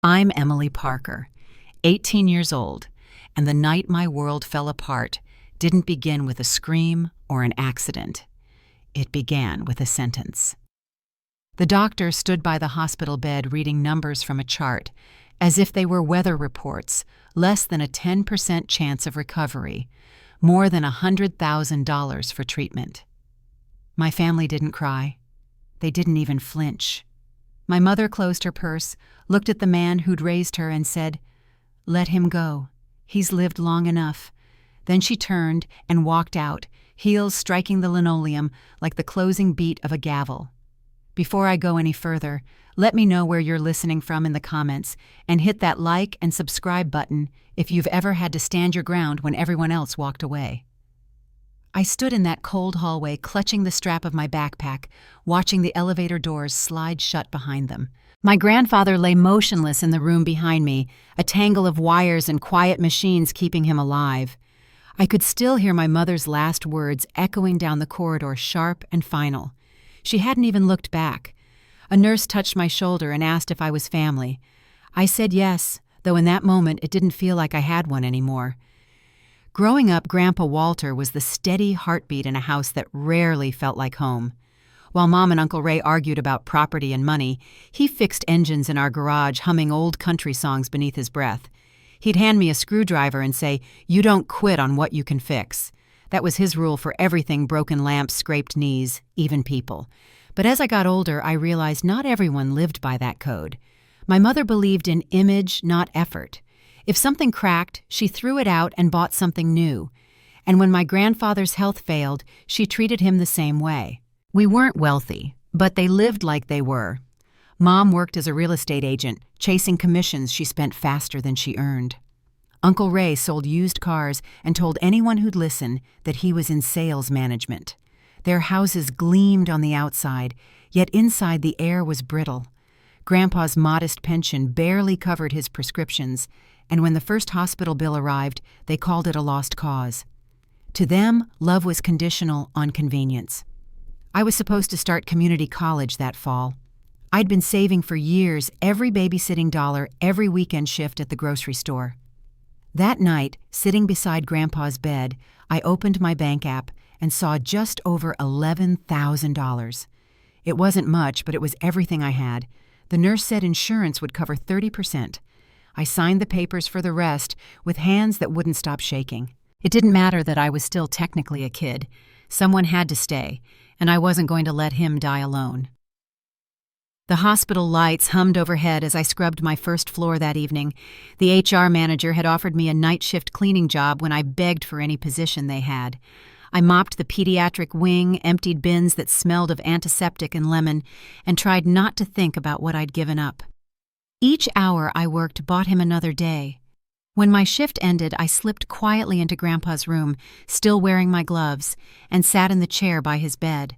I'm Emily Parker, 18 years old, and the night my world fell apart didn't begin with a scream or an accident. It began with a sentence. The doctor stood by the hospital bed reading numbers from a chart, as if they were weather reports, less than a 10% chance of recovery, more than $100,000 for treatment. My family didn't cry. They didn't even flinch. My mother closed her purse, looked at the man who'd raised her, and said, "Let him go. He's lived long enough." Then she turned and walked out, heels striking the linoleum like the closing beat of a gavel. Before I go any further, let me know where you're listening from in the comments, and hit that like and subscribe button if you've ever had to stand your ground when everyone else walked away. I stood in that cold hallway clutching the strap of my backpack, watching the elevator doors slide shut behind them. My grandfather lay motionless in the room behind me, a tangle of wires and quiet machines keeping him alive. I could still hear my mother's last words echoing down the corridor, sharp and final. She hadn't even looked back. A nurse touched my shoulder and asked if I was family. I said yes, though in that moment it didn't feel like I had one anymore. Growing up, Grandpa Walter was the steady heartbeat in a house that rarely felt like home. While Mom and Uncle Ray argued about property and money, he fixed engines in our garage, humming old country songs beneath his breath. He'd hand me a screwdriver and say, "You don't quit on what you can fix." That was his rule for everything: broken lamps, scraped knees, even people. But as I got older, I realized not everyone lived by that code. My mother believed in image, not effort. If something cracked, she threw it out and bought something new. And when my grandfather's health failed, she treated him the same way. We weren't wealthy, but they lived like they were. Mom worked as a real estate agent, chasing commissions she spent faster than she earned. Uncle Ray sold used cars and told anyone who'd listen that he was in sales management. Their houses gleamed on the outside, yet inside the air was brittle. Grandpa's modest pension barely covered his prescriptions, and when the first hospital bill arrived, they called it a lost cause. To them, love was conditional on convenience. I was supposed to start community college that fall. I'd been saving for years, every babysitting dollar, every weekend shift at the grocery store. That night, sitting beside Grandpa's bed, I opened my bank app and saw just over $11,000. It wasn't much, but it was everything I had. The nurse said insurance would cover 30%. I signed the papers for the rest with hands that wouldn't stop shaking. It didn't matter that I was still technically a kid. Someone had to stay, and I wasn't going to let him die alone. The hospital lights hummed overhead as I scrubbed my first floor that evening. The HR manager had offered me a night shift cleaning job when I begged for any position they had. I mopped the pediatric wing, emptied bins that smelled of antiseptic and lemon, and tried not to think about what I'd given up. Each hour I worked bought him another day. When my shift ended, I slipped quietly into Grandpa's room, still wearing my gloves, and sat in the chair by his bed.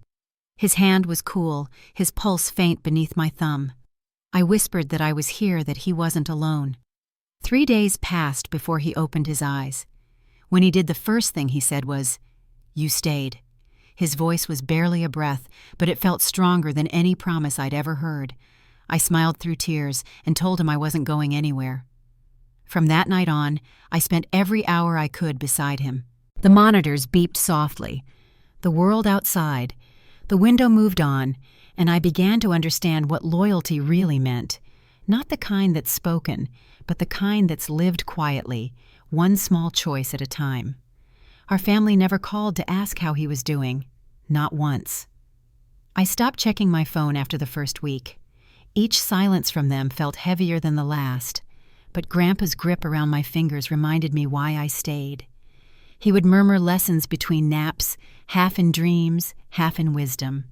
His hand was cool, his pulse faint beneath my thumb. I whispered that I was here, that he wasn't alone. 3 days passed before he opened his eyes. When he did, the first thing he said was, "You stayed." His voice was barely a breath, but it felt stronger than any promise I'd ever heard. I smiled through tears and told him I wasn't going anywhere. From that night on, I spent every hour I could beside him. The monitors beeped softly. The world outside. The window moved on, and I began to understand what loyalty really meant. Not the kind that's spoken, but the kind that's lived quietly, one small choice at a time. Our family never called to ask how he was doing. Not once. I stopped checking my phone after the first week. Each silence from them felt heavier than the last, but Grandpa's grip around my fingers reminded me why I stayed. He would murmur lessons between naps, half in dreams, half in wisdom.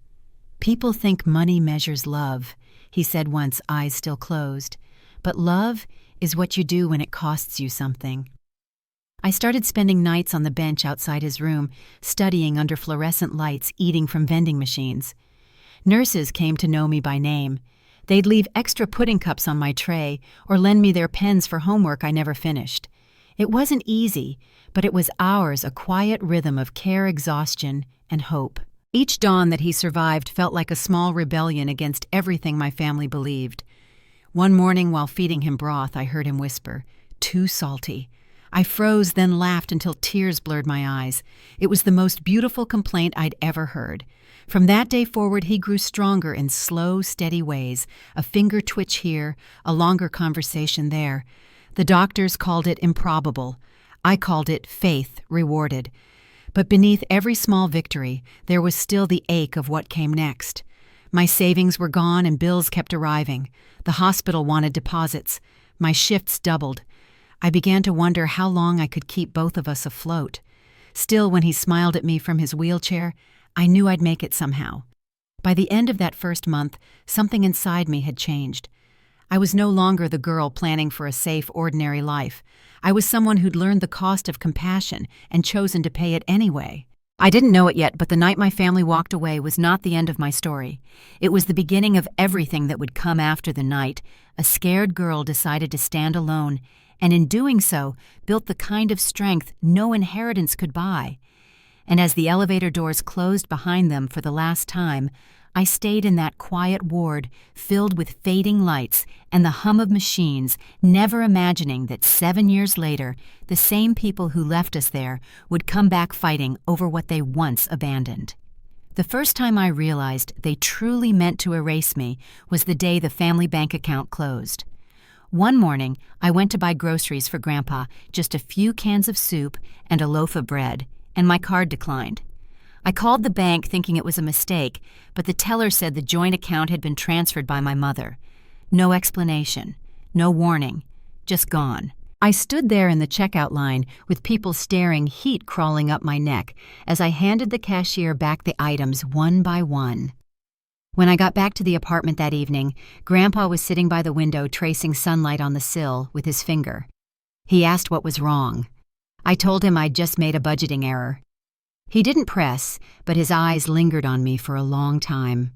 "People think money measures love," he said once, eyes still closed. "But love is what you do when it costs you something." I started spending nights on the bench outside his room, studying under fluorescent lights, eating from vending machines. Nurses came to know me by name. They'd leave extra pudding cups on my tray or lend me their pens for homework I never finished. It wasn't easy, but it was ours, a quiet rhythm of care, exhaustion, and hope. Each dawn that he survived felt like a small rebellion against everything my family believed. One morning while feeding him broth, I heard him whisper, "Too salty." I froze, then laughed until tears blurred my eyes. It was the most beautiful complaint I'd ever heard. From that day forward, he grew stronger in slow, steady ways, a finger twitch here, a longer conversation there. The doctors called it improbable. I called it faith rewarded. But beneath every small victory, there was still the ache of what came next. My savings were gone and bills kept arriving. The hospital wanted deposits. My shifts doubled. I began to wonder how long I could keep both of us afloat. Still, when he smiled at me from his wheelchair, I knew I'd make it somehow. By the end of that first month, something inside me had changed. I was no longer the girl planning for a safe, ordinary life. I was someone who'd learned the cost of compassion and chosen to pay it anyway. I didn't know it yet, but the night my family walked away was not the end of my story. It was the beginning of everything that would come after the night. A scared girl decided to stand alone, and in doing so, built the kind of strength no inheritance could buy. And as the elevator doors closed behind them for the last time, I stayed in that quiet ward filled with fading lights and the hum of machines, never imagining that 7 years later, the same people who left us there would come back fighting over what they once abandoned. The first time I realized they truly meant to erase me was the day the family bank account closed. One morning, I went to buy groceries for Grandpa, just a few cans of soup and a loaf of bread, and my card declined. I called the bank thinking it was a mistake, but the teller said the joint account had been transferred by my mother. No explanation, no warning, just gone. I stood there in the checkout line with people staring, heat crawling up my neck, as I handed the cashier back the items one by one. When I got back to the apartment that evening, Grandpa was sitting by the window tracing sunlight on the sill with his finger. He asked what was wrong. I told him I'd just made a budgeting error. He didn't press, but his eyes lingered on me for a long time.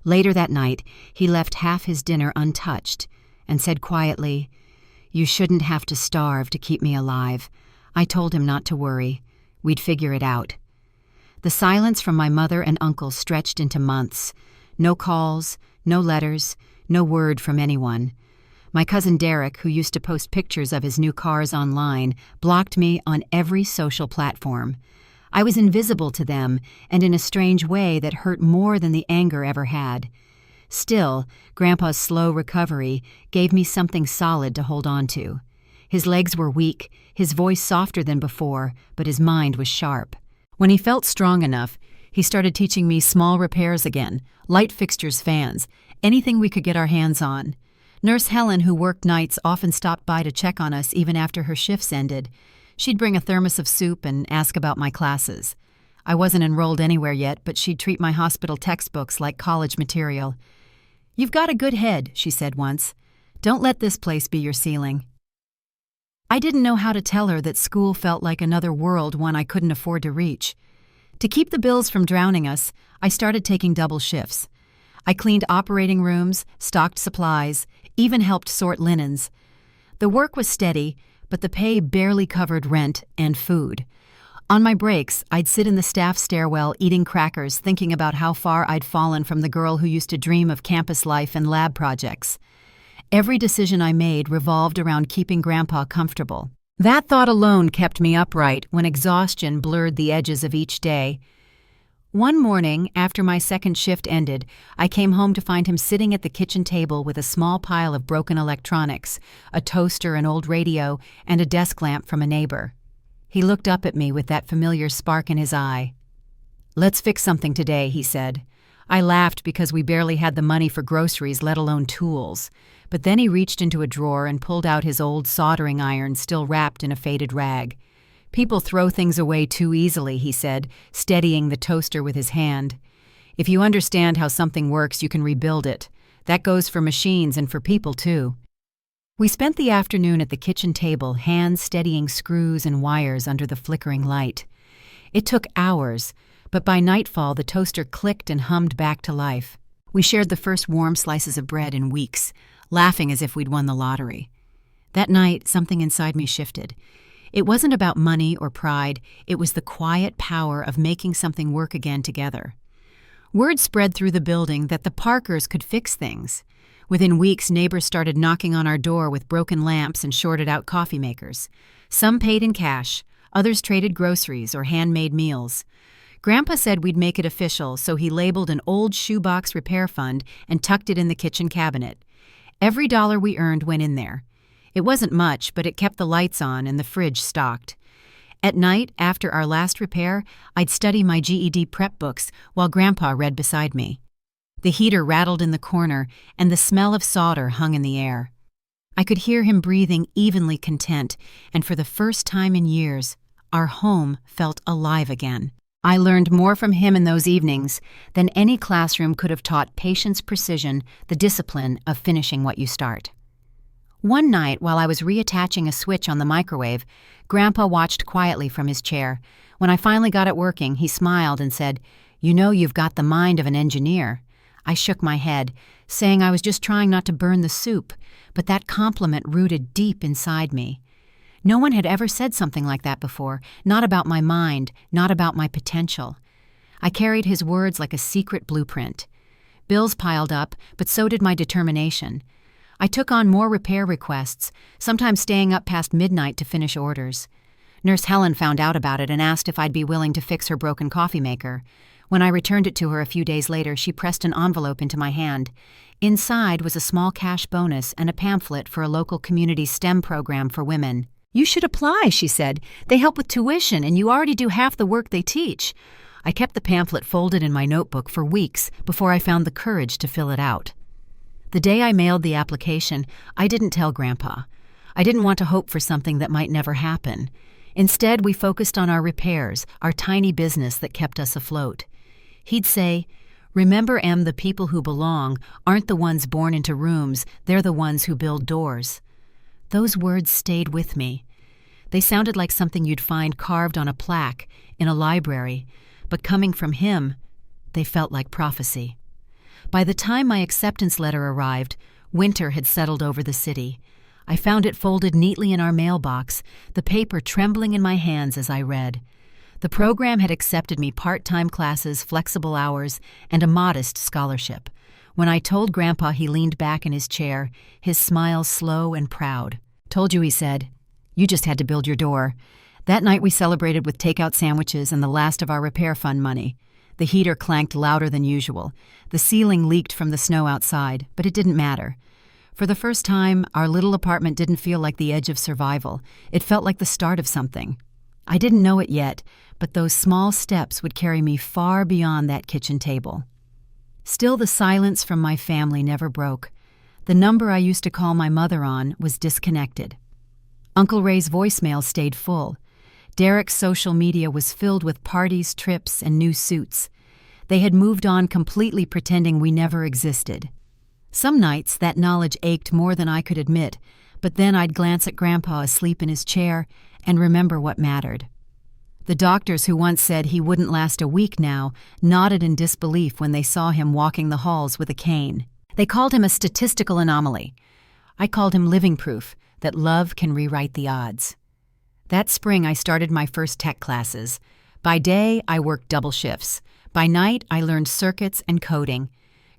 Later that night, he left half his dinner untouched and said quietly, "You shouldn't have to starve to keep me alive." I told him not to worry. We'd figure it out. The silence from my mother and uncle stretched into months. No calls, no letters, no word from anyone. My cousin Derek, who used to post pictures of his new cars online, blocked me on every social platform. I was invisible to them, and in a strange way that hurt more than the anger ever had. Still, Grandpa's slow recovery gave me something solid to hold on to. His legs were weak, his voice softer than before, but his mind was sharp. When he felt strong enough, he started teaching me small repairs again, light fixtures, fans, anything we could get our hands on. Nurse Helen, who worked nights, often stopped by to check on us even after her shifts ended. She'd bring a thermos of soup and ask about my classes. I wasn't enrolled anywhere yet, but she'd treat my hospital textbooks like college material. "You've got a good head," she said once. "Don't let this place be your ceiling." I didn't know how to tell her that school felt like another world, one I couldn't afford to reach. To keep the bills from drowning us, I started taking double shifts. I cleaned operating rooms, stocked supplies, even helped sort linens. The work was steady, but the pay barely covered rent and food. On my breaks, I'd sit in the staff stairwell eating crackers, thinking about how far I'd fallen from the girl who used to dream of campus life and lab projects. Every decision I made revolved around keeping Grandpa comfortable. That thought alone kept me upright when exhaustion blurred the edges of each day. One morning, after my second shift ended, I came home to find him sitting at the kitchen table with a small pile of broken electronics, a toaster, an old radio, and a desk lamp from a neighbor. He looked up at me with that familiar spark in his eye. "Let's fix something today," he said. I laughed because we barely had the money for groceries, let alone tools. But then he reached into a drawer and pulled out his old soldering iron still wrapped in a faded rag. "People throw things away too easily," he said, steadying the toaster with his hand. "If you understand how something works, you can rebuild it. That goes for machines and for people, too." We spent the afternoon at the kitchen table, hands steadying screws and wires under the flickering light. It took hours, but by nightfall the toaster clicked and hummed back to life. We shared the first warm slices of bread in weeks, laughing as if we'd won the lottery. That night, something inside me shifted. It wasn't about money or pride, it was the quiet power of making something work again together. Word spread through the building that the Parkers could fix things. Within weeks, neighbors started knocking on our door with broken lamps and shorted-out coffee makers. Some paid in cash, others traded groceries or handmade meals. Grandpa said we'd make it official, so he labeled an old shoebox repair fund and tucked it in the kitchen cabinet. Every dollar we earned went in there. It wasn't much, but it kept the lights on and the fridge stocked. At night, after our last repair, I'd study my GED prep books while Grandpa read beside me. The heater rattled in the corner, and the smell of solder hung in the air. I could hear him breathing evenly content, and for the first time in years, our home felt alive again. I learned more from him in those evenings than any classroom could have taught patience, precision, the discipline of finishing what you start. One night, while I was reattaching a switch on the microwave, Grandpa watched quietly from his chair. When I finally got it working, he smiled and said, "You know you've got the mind of an engineer." I shook my head, saying I was just trying not to burn the soup, but that compliment rooted deep inside me. No one had ever said something like that before, not about my mind, not about my potential. I carried his words like a secret blueprint. Bills piled up, but so did my determination. I took on more repair requests, sometimes staying up past midnight to finish orders. Nurse Helen found out about it and asked if I'd be willing to fix her broken coffee maker. When I returned it to her a few days later, she pressed an envelope into my hand. Inside was a small cash bonus and a pamphlet for a local community STEM program for women. "You should apply," she said. "They help with tuition, and you already do half the work they teach." I kept the pamphlet folded in my notebook for weeks before I found the courage to fill it out. The day I mailed the application, I didn't tell Grandpa. I didn't want to hope for something that might never happen. Instead, we focused on our repairs, our tiny business that kept us afloat. He'd say, "Remember, Em, the people who belong aren't the ones born into rooms, they're the ones who build doors." Those words stayed with me. They sounded like something you'd find carved on a plaque in a library, but coming from him, they felt like prophecy. By the time my acceptance letter arrived, winter had settled over the city. I found it folded neatly in our mailbox, the paper trembling in my hands as I read. The program had accepted me part-time classes, flexible hours, and a modest scholarship. When I told Grandpa, he leaned back in his chair, his smile slow and proud. "Told you," he said. "You just had to build your door." That night we celebrated with takeout sandwiches and the last of our repair fund money. The heater clanked louder than usual. The ceiling leaked from the snow outside, but it didn't matter. For the first time, our little apartment didn't feel like the edge of survival. It felt like the start of something. I didn't know it yet, but those small steps would carry me far beyond that kitchen table. Still, the silence from my family never broke. The number I used to call my mother on was disconnected. Uncle Ray's voicemail stayed full. Derek's social media was filled with parties, trips, and new suits. They had moved on completely, pretending we never existed. Some nights that knowledge ached more than I could admit, but then I'd glance at Grandpa asleep in his chair and remember what mattered. The doctors who once said he wouldn't last a week now nodded in disbelief when they saw him walking the halls with a cane. They called him a statistical anomaly. I called him living proof that love can rewrite the odds. That spring, I started my first tech classes. By day, I worked double shifts. By night, I learned circuits and coding.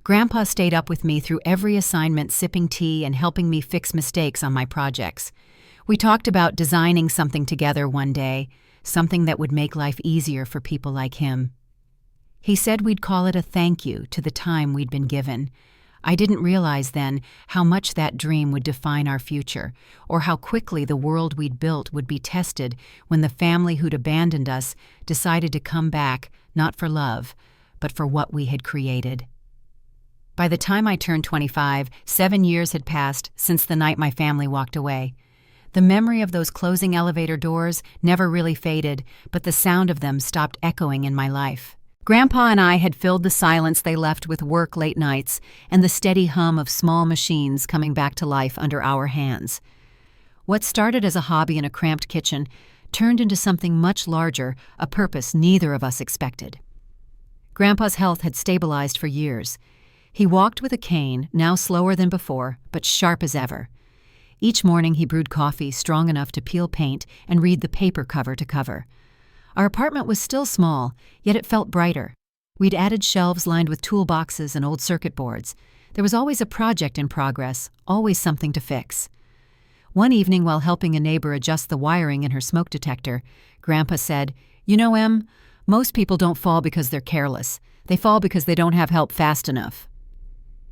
Grandpa stayed up with me through every assignment, sipping tea and helping me fix mistakes on my projects. We talked about designing something together one day, something that would make life easier for people like him. He said we'd call it a thank you to the time we'd been given. I didn't realize then how much that dream would define our future, or how quickly the world we'd built would be tested when the family who'd abandoned us decided to come back, not for love, but for what we had created. By the time I turned 25, 7 years had passed since the night my family walked away. The memory of those closing elevator doors never really faded, but the sound of them stopped echoing in my life. Grandpa and I had filled the silence they left with work late nights and the steady hum of small machines coming back to life under our hands. What started as a hobby in a cramped kitchen turned into something much larger, a purpose neither of us expected. Grandpa's health had stabilized for years. He walked with a cane, now slower than before, but sharp as ever. Each morning he brewed coffee strong enough to peel paint and read the paper cover to cover. Our apartment was still small, yet it felt brighter. We'd added shelves lined with toolboxes and old circuit boards. There was always a project in progress, always something to fix. One evening, while helping a neighbor adjust the wiring in her smoke detector, Grandpa said, "You know, Em, most people don't fall because they're careless. They fall because they don't have help fast enough."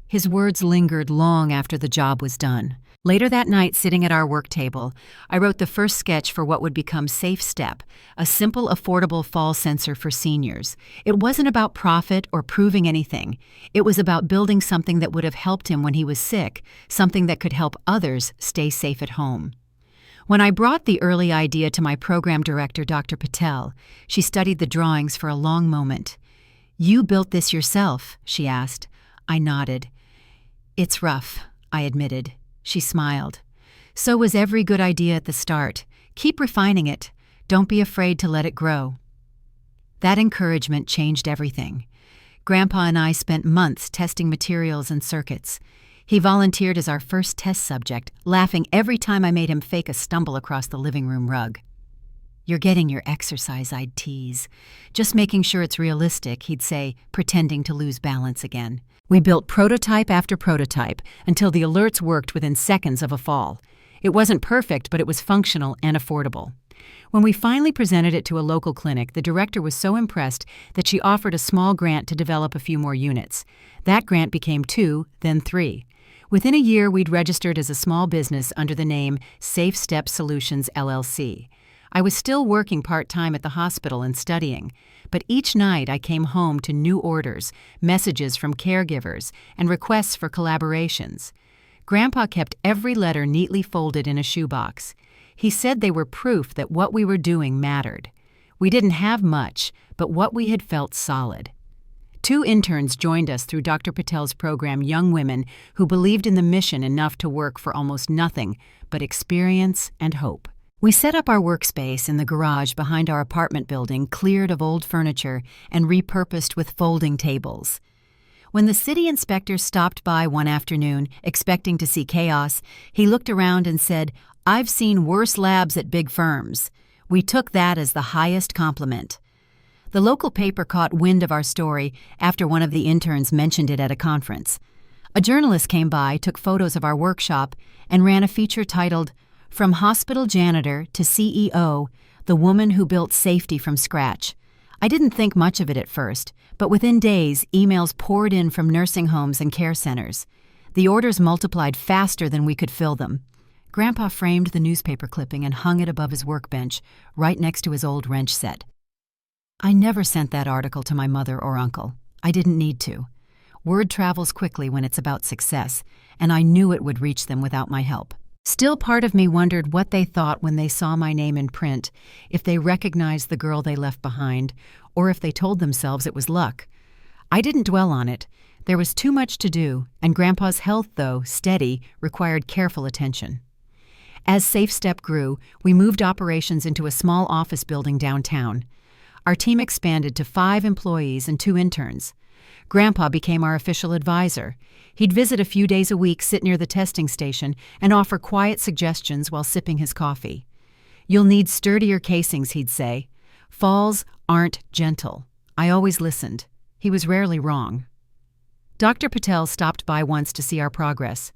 His words lingered long after the job was done. Later that night, sitting at our work table, I wrote the first sketch for what would become Safe Step, a simple, affordable fall sensor for seniors. It wasn't about profit or proving anything. It was about building something that would have helped him when he was sick, something that could help others stay safe at home. When I brought the early idea to my program director, Dr. Patel, she studied the drawings for a long moment. "You built this yourself?" she asked. I nodded. "It's rough," I admitted. She smiled. "So was every good idea at the start. Keep refining it. Don't be afraid to let it grow." That encouragement changed everything. Grandpa and I spent months testing materials and circuits. He volunteered as our first test subject, laughing every time I made him fake a stumble across the living room rug. "You're getting your exercise," I'd tease. "Just making sure it's realistic," he'd say, pretending to lose balance again. We built prototype after prototype until the alerts worked within seconds of a fall. It wasn't perfect, but it was functional and affordable. When we finally presented it to a local clinic, the director was so impressed that she offered a small grant to develop a few more units. That grant became 2, then 3. Within a year, we'd registered as a small business under the name Safe Step Solutions, LLC. I was still working part-time at the hospital and studying, but each night I came home to new orders, messages from caregivers, and requests for collaborations. Grandpa kept every letter neatly folded in a shoebox. He said they were proof that what we were doing mattered. We didn't have much, but what we had felt solid. 2 interns joined us through Dr. Patel's program, Young Women who believed in the mission enough to work for almost nothing but experience and hope. We set up our workspace in the garage behind our apartment building, cleared of old furniture and repurposed with folding tables. When the city inspector stopped by one afternoon, expecting to see chaos, he looked around and said, "I've seen worse labs at big firms." We took that as the highest compliment. The local paper caught wind of our story after one of the interns mentioned it at a conference. A journalist came by, took photos of our workshop, and ran a feature titled, "From Hospital Janitor to CEO, the Woman Who Built Safety from Scratch." I didn't think much of it at first, but within days, emails poured in from nursing homes and care centers. The orders multiplied faster than we could fill them. Grandpa framed the newspaper clipping and hung it above his workbench, right next to his old wrench set. I never sent that article to my mother or uncle. I didn't need to. Word travels quickly when it's about success, and I knew it would reach them without my help. Still, part of me wondered what they thought when they saw my name in print, if they recognized the girl they left behind, or if they told themselves it was luck. I didn't dwell on it. There was too much to do, and Grandpa's health, though steady, required careful attention. As Safe Step grew, we moved operations into a small office building downtown. Our team expanded to 5 employees and 2 interns. Grandpa became our official advisor. He'd visit a few days a week, sit near the testing station, and offer quiet suggestions while sipping his coffee. "You'll need sturdier casings," he'd say. "Falls aren't gentle." I always listened. He was rarely wrong. Dr. Patel stopped by once to see our progress.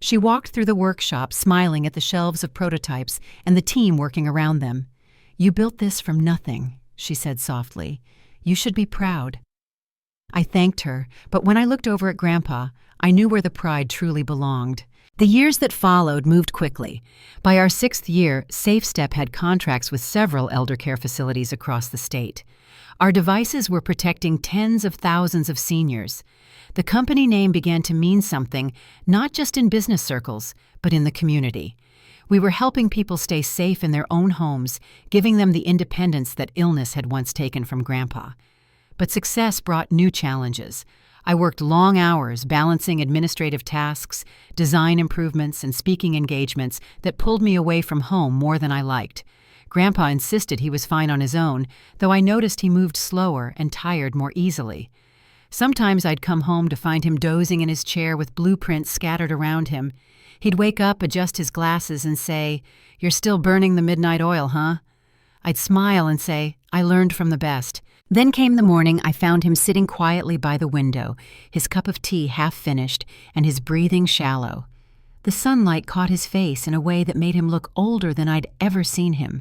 She walked through the workshop, smiling at the shelves of prototypes and the team working around them. "You built this from nothing," she said softly. "You should be proud." I thanked her, but when I looked over at Grandpa, I knew where the pride truly belonged. The years that followed moved quickly. By our 6th year, Safe Step had contracts with several elder care facilities across the state. Our devices were protecting tens of thousands of seniors. The company name began to mean something, not just in business circles, but in the community. We were helping people stay safe in their own homes, giving them the independence that illness had once taken from Grandpa. But success brought new challenges. I worked long hours balancing administrative tasks, design improvements, and speaking engagements that pulled me away from home more than I liked. Grandpa insisted he was fine on his own, though I noticed he moved slower and tired more easily. Sometimes I'd come home to find him dozing in his chair with blueprints scattered around him. He'd wake up, adjust his glasses, and say, "You're still burning the midnight oil, huh?" I'd smile and say, "I learned from the best." Then came the morning I found him sitting quietly by the window, his cup of tea half finished and his breathing shallow. The sunlight caught his face in a way that made him look older than I'd ever seen him.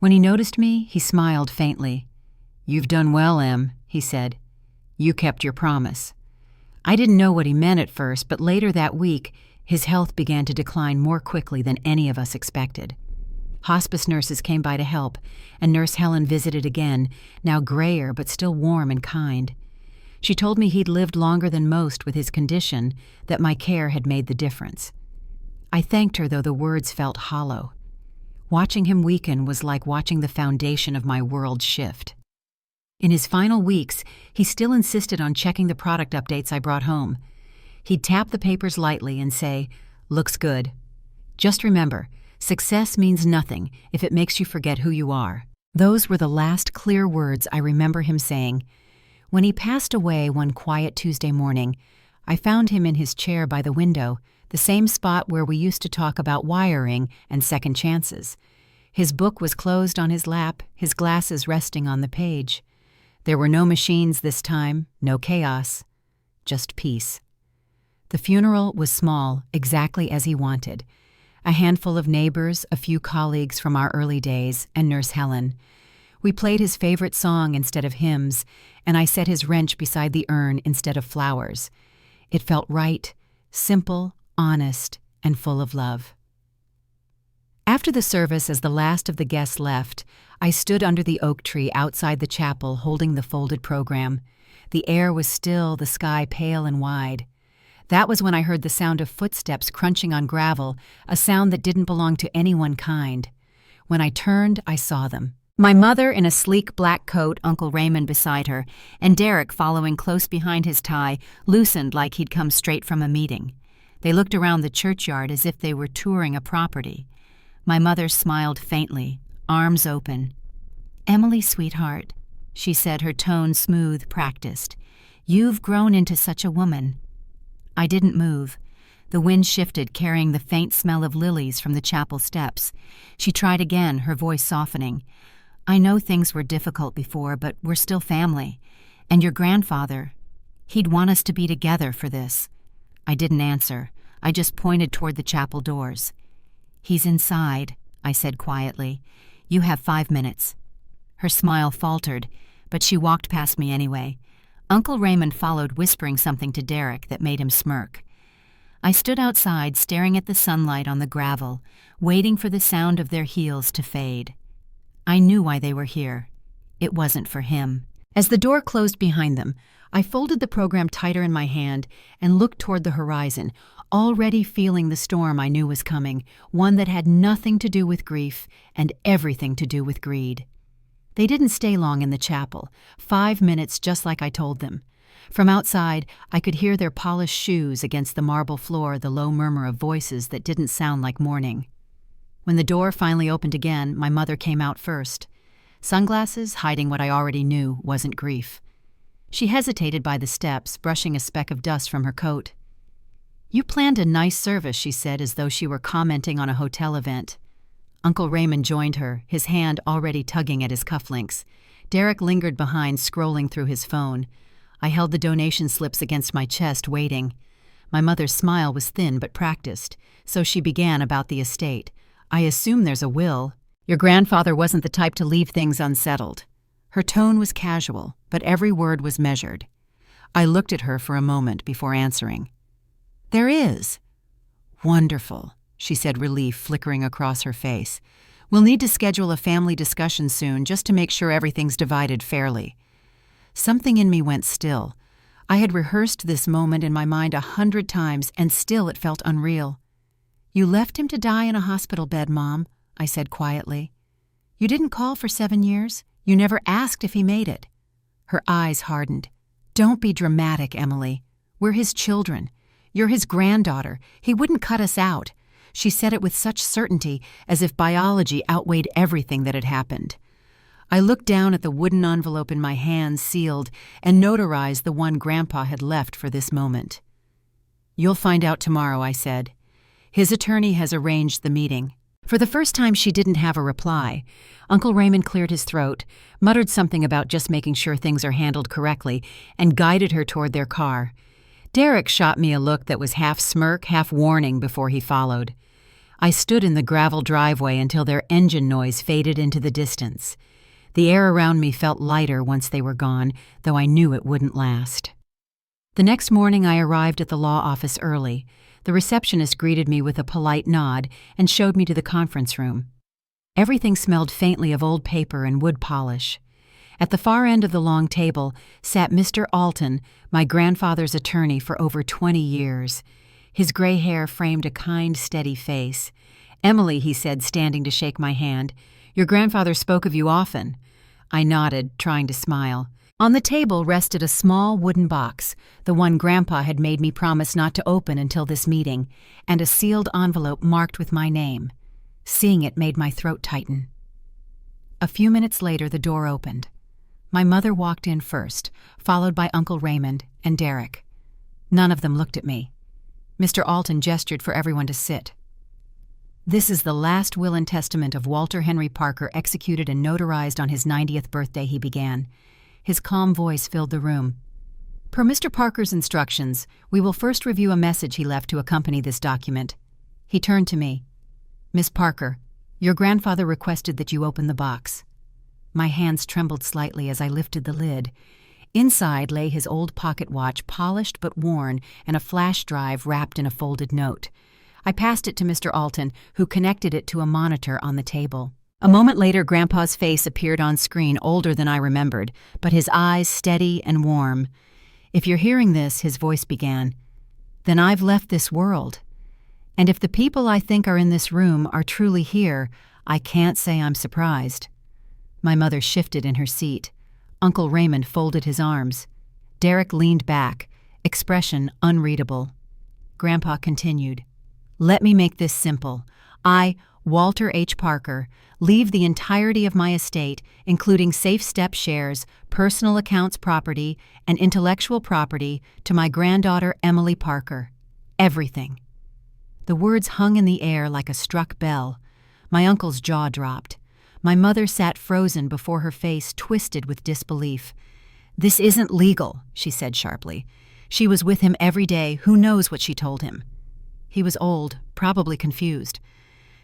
When he noticed me, he smiled faintly. "You've done well, Em," he said. "You kept your promise." I didn't know what he meant at first, but later that week, his health began to decline more quickly than any of us expected. Hospice nurses came by to help, and Nurse Helen visited again, now grayer but still warm and kind. She told me he'd lived longer than most with his condition, that my care had made the difference. I thanked her, though the words felt hollow. Watching him weaken was like watching the foundation of my world shift. In his final weeks, he still insisted on checking the product updates I brought home. He'd tap the papers lightly and say, "Looks good. Just remember, success means nothing if it makes you forget who you are." Those were the last clear words I remember him saying. When he passed away one quiet Tuesday morning, I found him in his chair by the window, the same spot where we used to talk about wiring and second chances. His book was closed on his lap, his glasses resting on the page. There were no machines this time, no chaos, just peace. The funeral was small, exactly as he wanted. A handful of neighbors, a few colleagues from our early days, and Nurse Helen. We played his favorite song instead of hymns, and I set his wrench beside the urn instead of flowers. It felt right, simple, honest, and full of love. After the service, as the last of the guests left, I stood under the oak tree outside the chapel holding the folded program. The air was still, the sky pale and wide. That was when I heard the sound of footsteps crunching on gravel, a sound that didn't belong to anyone kind. When I turned, I saw them. My mother in a sleek black coat, Uncle Raymond beside her, and Derek following close behind his tie, loosened like he'd come straight from a meeting. They looked around the churchyard as if they were touring a property. My mother smiled faintly, arms open. "Emily, sweetheart," she said, her tone smooth, practiced. "You've grown into such a woman." I didn't move. The wind shifted, carrying the faint smell of lilies from the chapel steps. She tried again, her voice softening. "I know things were difficult before, but we're still family. And your grandfather, he'd want us to be together for this." I didn't answer. I just pointed toward the chapel doors. "He's inside," I said quietly. "You have 5 minutes." Her smile faltered, but she walked past me anyway. Uncle Raymond followed, whispering something to Derek that made him smirk. I stood outside, staring at the sunlight on the gravel, waiting for the sound of their heels to fade. I knew why they were here. It wasn't for him. As the door closed behind them, I folded the program tighter in my hand and looked toward the horizon, already feeling the storm I knew was coming, one that had nothing to do with grief and everything to do with greed. They didn't stay long in the chapel, 5 minutes just like I told them. From outside, I could hear their polished shoes against the marble floor, the low murmur of voices that didn't sound like mourning. When the door finally opened again, my mother came out first. Sunglasses, hiding what I already knew wasn't grief. She hesitated by the steps, brushing a speck of dust from her coat. "You planned a nice service," she said, as though she were commenting on a hotel event. Uncle Raymond joined her, his hand already tugging at his cufflinks. Derek lingered behind, scrolling through his phone. I held the donation slips against my chest, waiting. My mother's smile was thin but practiced, so she began about the estate. "I assume there's a will. Your grandfather wasn't the type to leave things unsettled." Her tone was casual, but every word was measured. I looked at her for a moment before answering. "There is." "Wonderful," she said, relief flickering across her face. "We'll need to schedule a family discussion soon just to make sure everything's divided fairly." Something in me went still. I had rehearsed this moment in my mind 100 times, and still it felt unreal. "You left him to die in a hospital bed, Mom," I said quietly. "You didn't call for 7 years. You never asked if he made it." Her eyes hardened. "Don't be dramatic, Emily. We're his children. You're his granddaughter. He wouldn't cut us out." She said it with such certainty, as if biology outweighed everything that had happened. I looked down at the wooden envelope in my hand, sealed, and notarized the one Grandpa had left for this moment. "You'll find out tomorrow," I said. "His attorney has arranged the meeting. For the first time, she didn't have a reply. Uncle Raymond cleared his throat, muttered something about just making sure things are handled correctly, and guided her toward their car. Derek shot me a look that was half smirk, half warning before he followed. I stood in the gravel driveway until their engine noise faded into the distance. The air around me felt lighter once they were gone, though I knew it wouldn't last. The next morning I arrived at the law office early. The receptionist greeted me with a polite nod and showed me to the conference room. Everything smelled faintly of old paper and wood polish. At the far end of the long table sat Mr. Alton, my grandfather's attorney for over 20 years. His gray hair framed a kind, steady face. "Emily," he said, standing to shake my hand, "your grandfather spoke of you often." I nodded, trying to smile. On the table rested a small wooden box, the one Grandpa had made me promise not to open until this meeting, and a sealed envelope marked with my name. Seeing it made my throat tighten. A few minutes later, the door opened. My mother walked in first, followed by Uncle Raymond and Derek. None of them looked at me. Mr. Alton gestured for everyone to sit. "This is the last will and testament of Walter Henry Parker, executed and notarized on his 90th birthday," he began. His calm voice filled the room. "Per Mr. Parker's instructions, we will first review a message he left to accompany this document." He turned to me. "Miss Parker, your grandfather requested that you open the box." My hands trembled slightly as I lifted the lid. Inside lay his old pocket watch, polished but worn, and a flash drive wrapped in a folded note. I passed it to Mr. Alton, who connected it to a monitor on the table. A moment later, Grandpa's face appeared on screen, older than I remembered, but his eyes steady and warm. "If you're hearing this," his voice began, "then I've left this world. And if the people I think are in this room are truly here, I can't say I'm surprised." My mother shifted in her seat. Uncle Raymond folded his arms. Derek leaned back, expression unreadable. Grandpa continued, "Let me make this simple. I, Walter H. Parker, leave the entirety of my estate, including Safe Step shares, personal accounts property, and intellectual property, to my granddaughter Emily Parker. Everything." The words hung in the air like a struck bell. My uncle's jaw dropped. My mother sat frozen before her face twisted with disbelief. "This isn't legal," she said sharply. "She was with him every day. Who knows what she told him?" He was old, probably confused.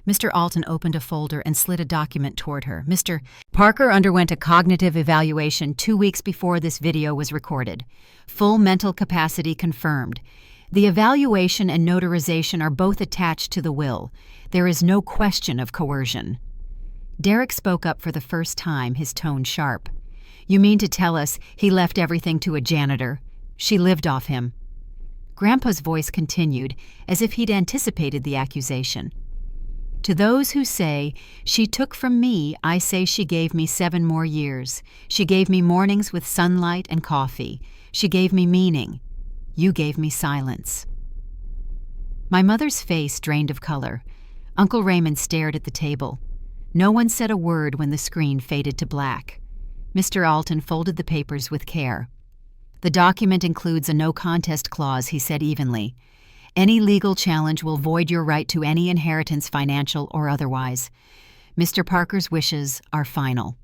Mr. Alton opened a folder and slid a document toward her. "Mr. Parker underwent a cognitive evaluation 2 weeks before this video was recorded. Full mental capacity confirmed. The evaluation and notarization are both attached to the will. There is no question of coercion." Derek spoke up for the first time, his tone sharp. "You mean to tell us he left everything to a janitor? She lived off him." Grandpa's voice continued, as if he'd anticipated the accusation. "To those who say, 'She took from me,' I say she gave me 7 more years. She gave me mornings with sunlight and coffee. She gave me meaning. You gave me silence." My mother's face drained of color. Uncle Raymond stared at the table. No one said a word when the screen faded to black. Mr. Alton folded the papers with care. "The document includes a no-contest clause," he said evenly. "Any legal challenge will void your right to any inheritance, financial or otherwise. Mr. Parker's wishes are final."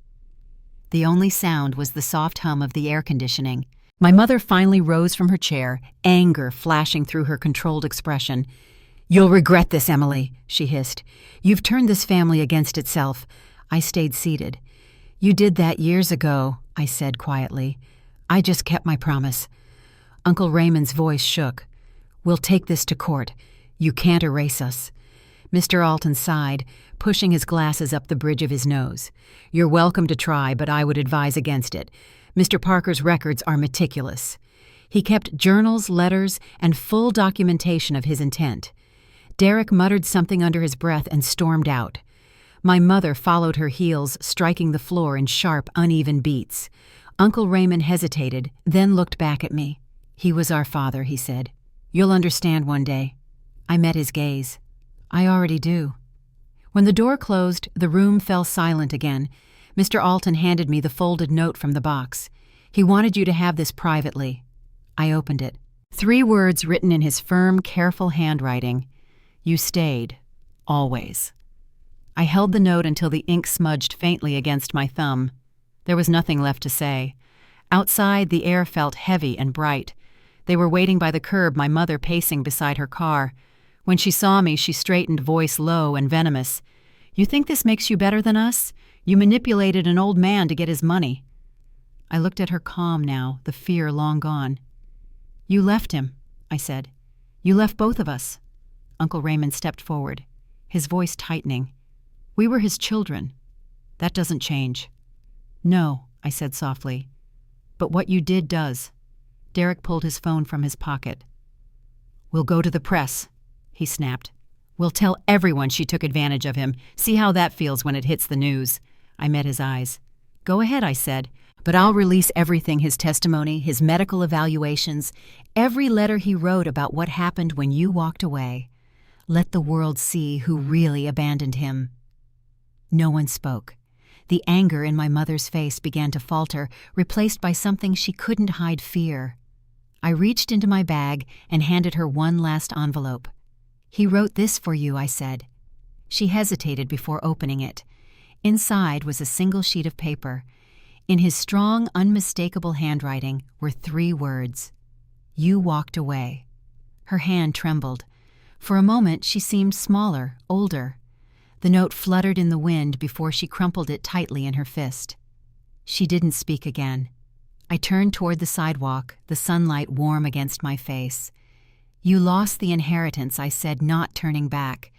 The only sound was the soft hum of the air conditioning. My mother finally rose from her chair, anger flashing through her controlled expression. "You'll regret this, Emily," she hissed. "You've turned this family against itself." I stayed seated. "You did that years ago," I said quietly. "I just kept my promise." Uncle Raymond's voice shook. "We'll take this to court. You can't erase us." Mr. Alton sighed, pushing his glasses up the bridge of his nose. "You're welcome to try, but I would advise against it. Mr. Parker's records are meticulous. He kept journals, letters, and full documentation of his intent." Derek muttered something under his breath and stormed out. My mother followed her heels, striking the floor in sharp, uneven beats. Uncle Raymond hesitated, then looked back at me. "He was our father," he said. "You'll understand one day." I met his gaze. "I already do." When the door closed, the room fell silent again. Mr. Alton handed me the folded note from the box. "He wanted you to have this privately." I opened it. 3 words written in his firm, careful handwriting. "You stayed. Always." I held the note until the ink smudged faintly against my thumb. There was nothing left to say. Outside, the air felt heavy and bright. They were waiting by the curb, my mother pacing beside her car. When she saw me, she straightened, voice low and venomous. "You think this makes you better than us? You manipulated an old man to get his money." I looked at her calm now, the fear long gone. "You left him," I said. "You left both of us." Uncle Raymond stepped forward, his voice tightening. "We were his children. That doesn't change." "No," I said softly. "But what you did does." Derek pulled his phone from his pocket. "We'll go to the press," he snapped. "We'll tell everyone she took advantage of him. See how that feels when it hits the news." I met his eyes. "Go ahead," I said, "but I'll release everything, his testimony, his medical evaluations, every letter he wrote about what happened when you walked away. Let the world see who really abandoned him." No one spoke. The anger in my mother's face began to falter, replaced by something she couldn't hide: fear. I reached into my bag and handed her one last envelope. "He wrote this for you," I said. She hesitated before opening it. Inside was a single sheet of paper. In his strong, unmistakable handwriting were 3 words: "You walked away." Her hand trembled. For a moment she seemed smaller, older. The note fluttered in the wind before she crumpled it tightly in her fist. She didn't speak again. I turned toward the sidewalk, the sunlight warm against my face. "You lost the inheritance," I said, not turning back.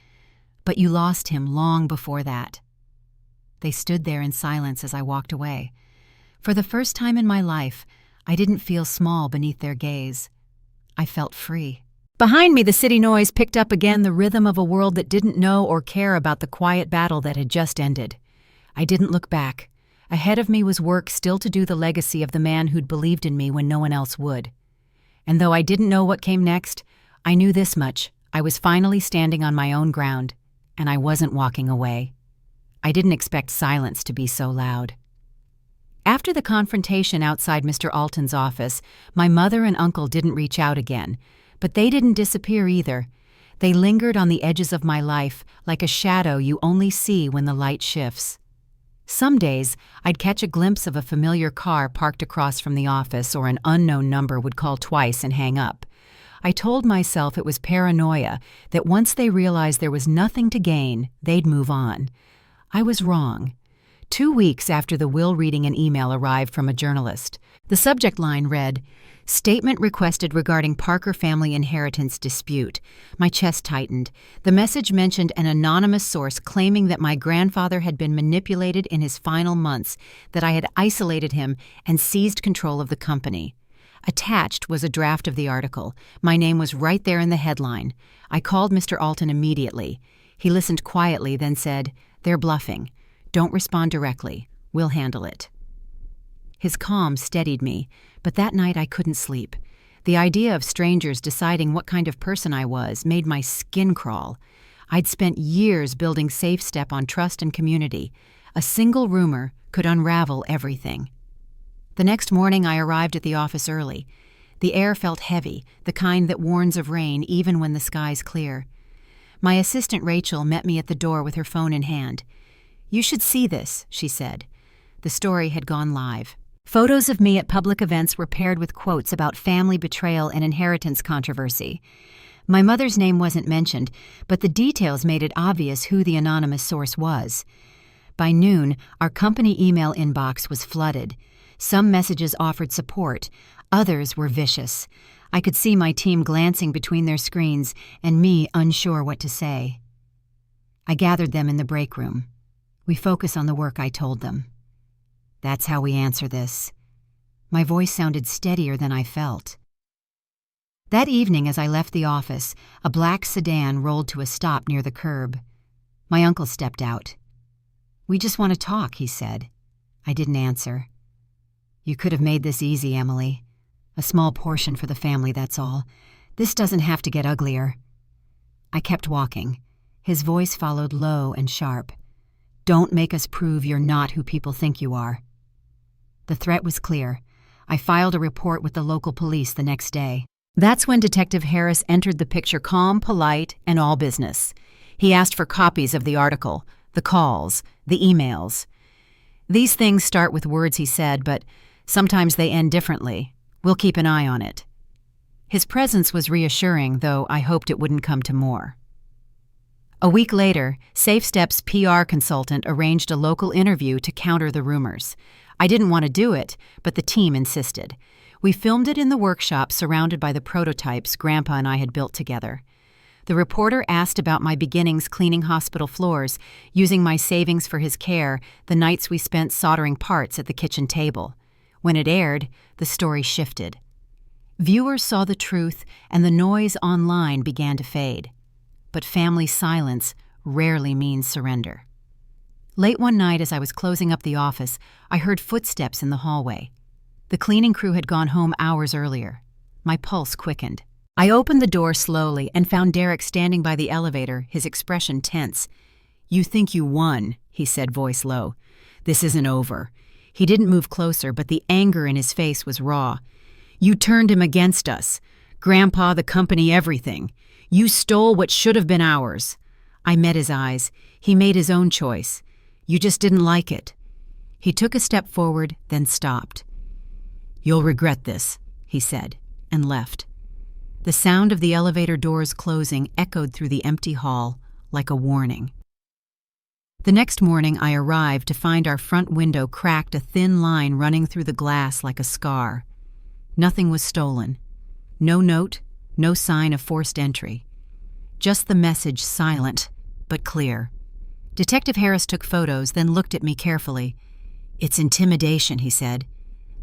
"But you lost him long before that." They stood there in silence as I walked away. For the first time in my life, I didn't feel small beneath their gaze. I felt free. Behind me, the city noise picked up again, the rhythm of a world that didn't know or care about the quiet battle that had just ended. I didn't look back. Ahead of me was work still to do, the legacy of the man who'd believed in me when no one else would. And though I didn't know what came next, I knew this much: I was finally standing on my own ground, and I wasn't walking away. I didn't expect silence to be so loud. After the confrontation outside Mr. Alton's office, my mother and uncle didn't reach out again, but they didn't disappear either. They lingered on the edges of my life, like a shadow you only see when the light shifts. Some days, I'd catch a glimpse of a familiar car parked across from the office, or an unknown number would call twice and hang up. I told myself it was paranoia, that once they realized there was nothing to gain, they'd move on. I was wrong. 2 weeks after the will reading, an email arrived from a journalist. The subject line read, "Statement requested regarding Parker family inheritance dispute." My chest tightened. The message mentioned an anonymous source claiming that my grandfather had been manipulated in his final months, that I had isolated him and seized control of the company. Attached was a draft of the article. My name was right there in the headline. I called Mr. Alton immediately. He listened quietly, then said, "They're bluffing. Don't respond directly. We'll handle it." His calm steadied me, but that night I couldn't sleep. The idea of strangers deciding what kind of person I was made my skin crawl. I'd spent years building SafeStep on trust and community. A single rumor could unravel everything. The next morning I arrived at the office early. The air felt heavy, the kind that warns of rain even when the sky's clear. My assistant Rachel met me at the door with her phone in hand. "You should see this," she said. The story had gone live. Photos of me at public events were paired with quotes about family betrayal and inheritance controversy. My mother's name wasn't mentioned, but the details made it obvious who the anonymous source was. By noon, our company email inbox was flooded. Some messages offered support, others were vicious. I could see my team glancing between their screens and me unsure what to say. I gathered them in the break room. "We focus on the work," I told them. "That's how we answer this." My voice sounded steadier than I felt. That evening, as I left the office, a black sedan rolled to a stop near the curb. My uncle stepped out. "We just want to talk," he said. I didn't answer. "You could have made this easy, Emily. A small portion for the family, that's all. This doesn't have to get uglier." I kept walking. His voice followed, low and sharp. "Don't make us prove you're not who people think you are." The threat was clear. I filed a report with the local police the next day. That's when Detective Harris entered the picture, calm, polite, and all business. He asked for copies of the article. The calls, the emails. These things start with words he said, but sometimes they end differently. We'll keep an eye on it. His presence was reassuring, though I hoped it wouldn't come to more. A week later, SafeStep's PR consultant arranged a local interview to counter the rumors. I didn't want to do it, but the team insisted. We filmed it in the workshop surrounded by the prototypes Grandpa and I had built together. The reporter asked about my beginnings cleaning hospital floors, using my savings for his care, the nights we spent soldering parts at the kitchen table. When it aired, the story shifted. Viewers saw the truth, and the noise online began to fade. But family silence rarely means surrender. Late one night as I was closing up the office, I heard footsteps in the hallway. The cleaning crew had gone home hours earlier. My pulse quickened. I opened the door slowly and found Derek standing by the elevator, his expression tense. "You think you won," he said, voice low. "This isn't over." He didn't move closer, but the anger in his face was raw. "You turned him against us. Grandpa, the company, everything. You stole what should have been ours." I met his eyes. He made his own choice. "You just didn't like it." He took a step forward, then stopped. "You'll regret this," he said, and left. The sound of the elevator doors closing echoed through the empty hall like a warning. The next morning I arrived to find our front window cracked, a thin line running through the glass like a scar. Nothing was stolen. No note, no sign of forced entry. Just the message, silent but clear. Detective Harris took photos, then looked at me carefully. "It's intimidation," he said.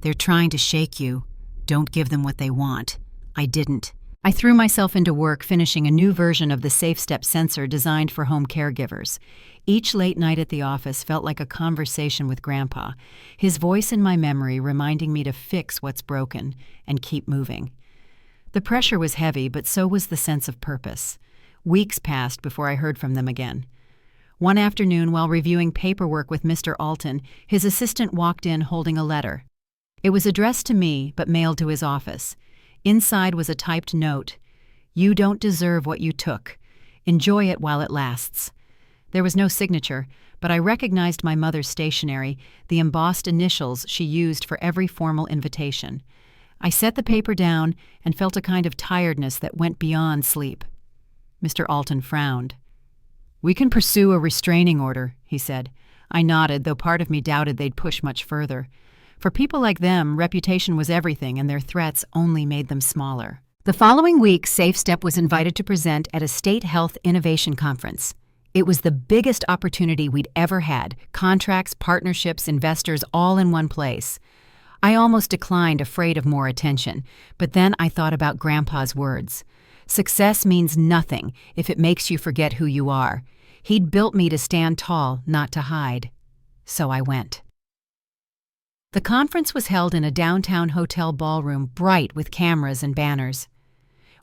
"They're trying to shake you. Don't give them what they want." I didn't. I threw myself into work finishing a new version of the SafeStep sensor designed for home caregivers. Each late night at the office felt like a conversation with Grandpa, his voice in my memory reminding me to fix what's broken and keep moving. The pressure was heavy, but so was the sense of purpose. Weeks passed before I heard from them again. One afternoon, while reviewing paperwork with Mr. Alton, his assistant walked in holding a letter. It was addressed to me, but mailed to his office. Inside was a typed note. "You don't deserve what you took. Enjoy it while it lasts." There was no signature, but I recognized my mother's stationery, the embossed initials she used for every formal invitation. I set the paper down and felt a kind of tiredness that went beyond sleep. Mr. Alton frowned. "We can pursue a restraining order," he said. I nodded, though part of me doubted they'd push much further. For people like them, reputation was everything, and their threats only made them smaller. The following week, SafeStep was invited to present at a state health innovation conference. It was the biggest opportunity we'd ever had, contracts, partnerships, investors, all in one place. I almost declined, afraid of more attention, but then I thought about Grandpa's words. Success means nothing if it makes you forget who you are. He'd built me to stand tall, not to hide. So I went. The conference was held in a downtown hotel ballroom, bright with cameras and banners.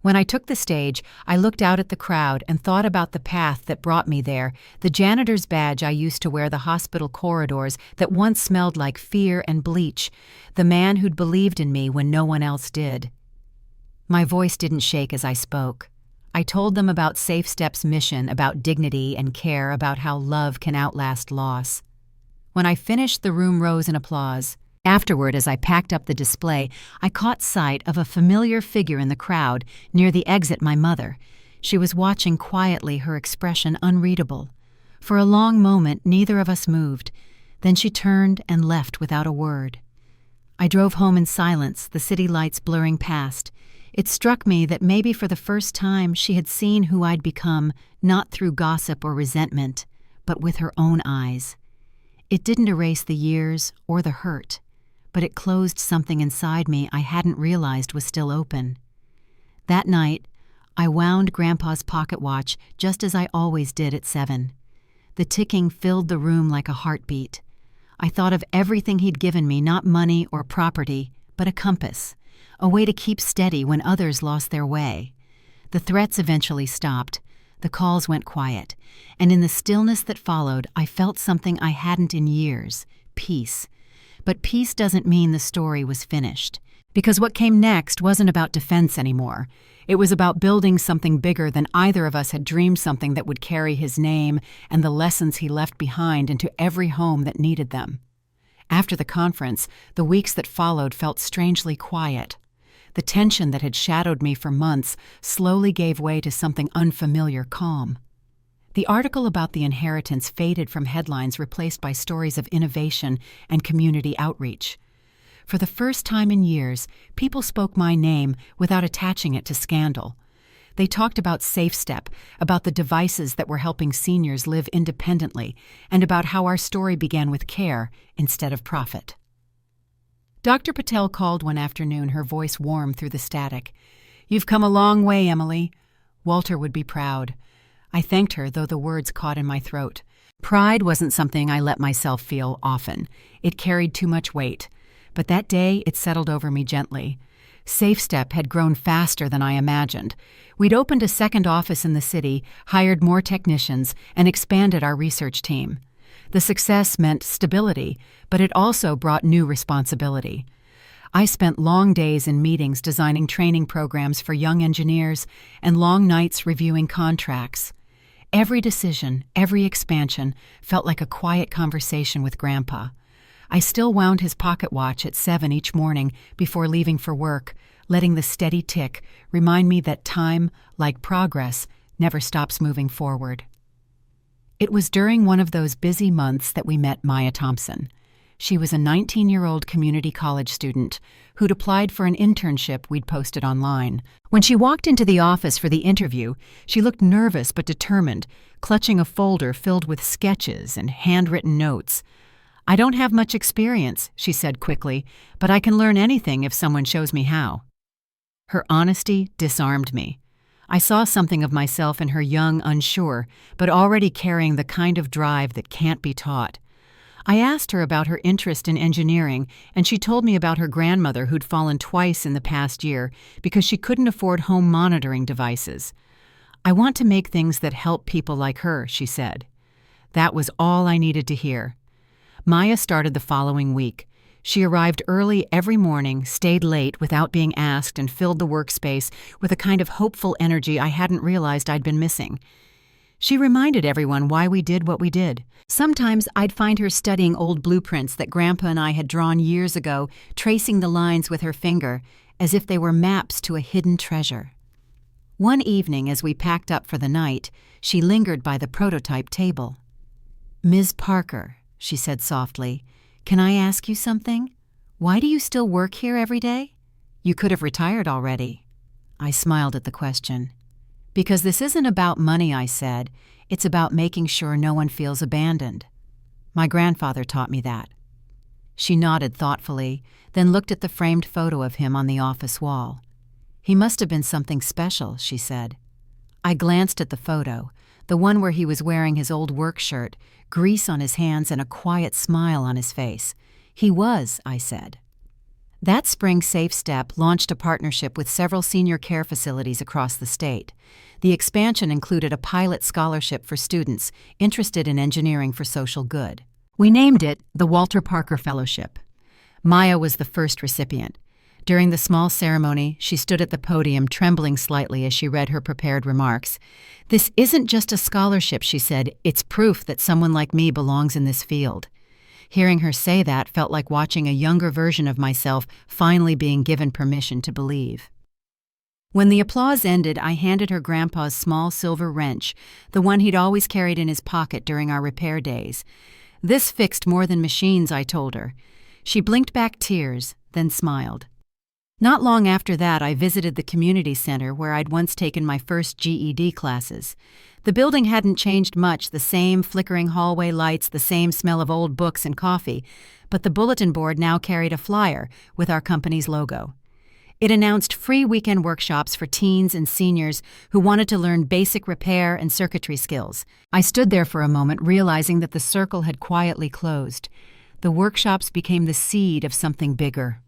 When I took the stage, I looked out at the crowd and thought about the path that brought me there, the janitor's badge I used to wear the hospital corridors that once smelled like fear and bleach, the man who'd believed in me when no one else did. My voice didn't shake as I spoke. I told them about SafeStep's mission, about dignity and care, about how love can outlast loss. When I finished, the room rose in applause. Afterward, as I packed up the display, I caught sight of a familiar figure in the crowd, near the exit, my mother. She was watching quietly, her expression unreadable. For a long moment, neither of us moved. Then she turned and left without a word. I drove home in silence, the city lights blurring past. It struck me that maybe for the first time she had seen who I'd become, not through gossip or resentment, but with her own eyes. It didn't erase the years or the hurt, but it closed something inside me I hadn't realized was still open. That night, I wound Grandpa's pocket watch just as I always did at 7. The ticking filled the room like a heartbeat. I thought of everything he'd given me, not money or property, but a compass, a way to keep steady when others lost their way. The threats eventually stopped. The calls went quiet, and in the stillness that followed, I felt something I hadn't in years, peace. But peace doesn't mean the story was finished. Because what came next wasn't about defense anymore. It was about building something bigger than either of us had dreamed, something that would carry his name and the lessons he left behind into every home that needed them. After the conference, the weeks that followed felt strangely quiet. The tension that had shadowed me for months slowly gave way to something unfamiliar calm. The article about the inheritance faded from headlines, replaced by stories of innovation and community outreach. For the first time in years, people spoke my name without attaching it to scandal. They talked about SafeStep, about the devices that were helping seniors live independently, and about how our story began with care instead of profit. Dr. Patel called one afternoon, her voice warm through the static. "You've come a long way, Emily." Walter would be proud. I thanked her, though the words caught in my throat. Pride wasn't something I let myself feel often. It carried too much weight. But that day, it settled over me gently. SafeStep had grown faster than I imagined. We'd opened a second office in the city, hired more technicians, and expanded our research team. The success meant stability, but it also brought new responsibility. I spent long days in meetings designing training programs for young engineers and long nights reviewing contracts. Every decision, every expansion felt like a quiet conversation with Grandpa. I still wound his pocket watch at 7 each morning before leaving for work, letting the steady tick remind me that time, like progress, never stops moving forward. It was during one of those busy months that we met Maya Thompson. She was a 19-year-old community college student who'd applied for an internship we'd posted online. When she walked into the office for the interview, she looked nervous but determined, clutching a folder filled with sketches and handwritten notes. "I don't have much experience," she said quickly, "but I can learn anything if someone shows me how." Her honesty disarmed me. I saw something of myself in her, young, unsure, but already carrying the kind of drive that can't be taught. I asked her about her interest in engineering, and she told me about her grandmother who'd fallen twice in the past year because she couldn't afford home monitoring devices. "I want to make things that help people like her," she said. That was all I needed to hear. Maya started the following week. She arrived early every morning, stayed late without being asked, and filled the workspace with a kind of hopeful energy I hadn't realized I'd been missing. She reminded everyone why we did what we did. Sometimes I'd find her studying old blueprints that Grandpa and I had drawn years ago, tracing the lines with her finger, as if they were maps to a hidden treasure. One evening, as we packed up for the night, she lingered by the prototype table. "Ms. Parker," she said softly, "can I ask you something? Why do you still work here every day? You could have retired already." I smiled at the question. "Because this isn't about money," I said. "It's about making sure no one feels abandoned. My grandfather taught me that." She nodded thoughtfully, then looked at the framed photo of him on the office wall. "He must have been something special," she said. I glanced at the photo, the one where he was wearing his old work shirt, grease on his hands and a quiet smile on his face. "He was," I said. That spring, SafeStep launched a partnership with several senior care facilities across the state. The expansion included a pilot scholarship for students interested in engineering for social good. We named it the Walter Parker Fellowship. Maya was the first recipient. During the small ceremony, she stood at the podium, trembling slightly as she read her prepared remarks. "This isn't just a scholarship," she said. "It's proof that someone like me belongs in this field." Hearing her say that felt like watching a younger version of myself finally being given permission to believe. When the applause ended, I handed her Grandpa's small silver wrench, the one he'd always carried in his pocket during our repair days. "This fixed more than machines," I told her. She blinked back tears, then smiled. Not long after that, I visited the community center where I'd once taken my first GED classes. The building hadn't changed much, the same flickering hallway lights, the same smell of old books and coffee, but the bulletin board now carried a flyer with our company's logo. It announced free weekend workshops for teens and seniors who wanted to learn basic repair and circuitry skills. I stood there for a moment, realizing that the circle had quietly closed. The workshops became the seed of something bigger.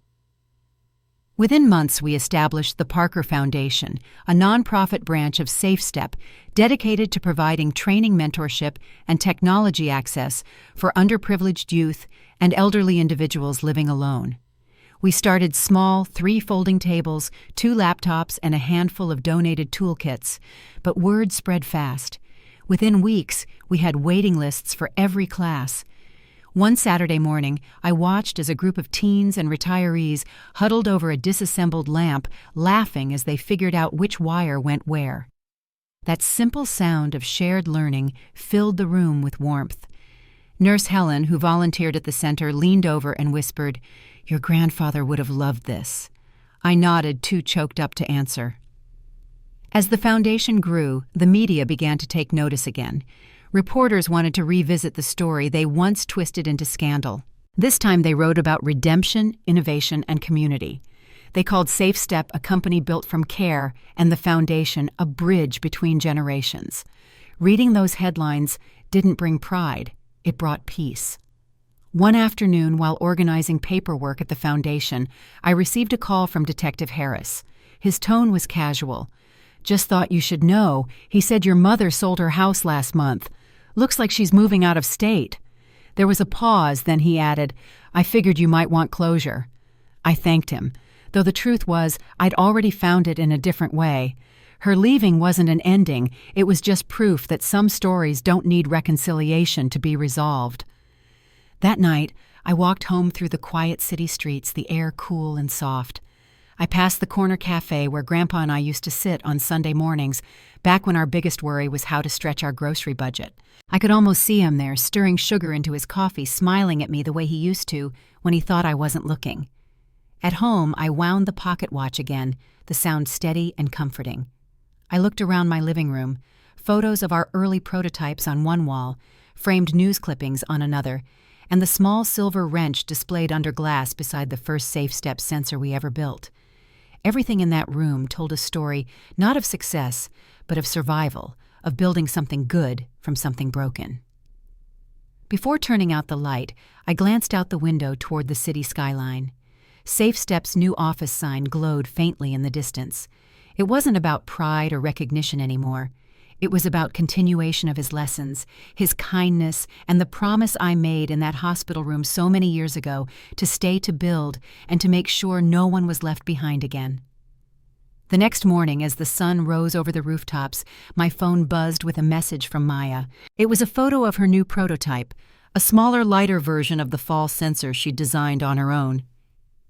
Within months, we established the Parker Foundation, a nonprofit branch of SafeStep dedicated to providing training, mentorship, and technology access for underprivileged youth and elderly individuals living alone. We started small, 3 folding tables, 2 laptops, and a handful of donated toolkits, but word spread fast. Within weeks, we had waiting lists for every class. One Saturday morning, I watched as a group of teens and retirees huddled over a disassembled lamp, laughing as they figured out which wire went where. That simple sound of shared learning filled the room with warmth. Nurse Helen, who volunteered at the center, leaned over and whispered, "Your grandfather would have loved this." I nodded, too choked up to answer. As the foundation grew, the media began to take notice again. Reporters wanted to revisit the story they once twisted into scandal. This time they wrote about redemption, innovation, and community. They called Safe Step a company built from care and the foundation a bridge between generations. Reading those headlines didn't bring pride, it brought peace. One afternoon, while organizing paperwork at the foundation, I received a call from Detective Harris. His tone was casual. "Just thought you should know. He said your mother sold her house last month. Looks like she's moving out of state." There was a pause, then he added, "I figured you might want closure." I thanked him, though the truth was I'd already found it in a different way. Her leaving wasn't an ending, it was just proof that some stories don't need reconciliation to be resolved. That night, I walked home through the quiet city streets, the air cool and soft. I passed the corner cafe where Grandpa and I used to sit on Sunday mornings, back when our biggest worry was how to stretch our grocery budget. I could almost see him there, stirring sugar into his coffee, smiling at me the way he used to when he thought I wasn't looking. At home, I wound the pocket watch again, the sound steady and comforting. I looked around my living room, photos of our early prototypes on one wall, framed news clippings on another, and the small silver wrench displayed under glass beside the first Safe Step sensor we ever built. Everything in that room told a story not of success, but of survival, of building something good from something broken. Before turning out the light, I glanced out the window toward the city skyline. Safe Step's new office sign glowed faintly in the distance. It wasn't about pride or recognition anymore. It was about continuation of his lessons, his kindness, and the promise I made in that hospital room so many years ago to stay to build and to make sure no one was left behind again. The next morning, as the sun rose over the rooftops, my phone buzzed with a message from Maya. It was a photo of her new prototype, a smaller, lighter version of the fall sensor she'd designed on her own.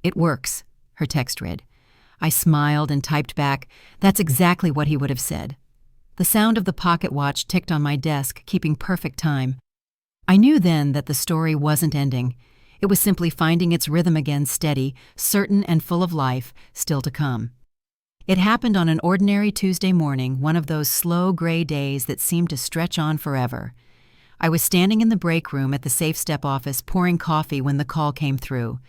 "It works," her text read. I smiled and typed back, "That's exactly what he would have said." The sound of the pocket watch ticked on my desk, keeping perfect time. I knew then that the story wasn't ending. It was simply finding its rhythm again, steady, certain and full of life, still to come. It happened on an ordinary Tuesday morning, one of those slow gray days that seemed to stretch on forever. I was standing in the break room at the Safe Step office pouring coffee when the call came through.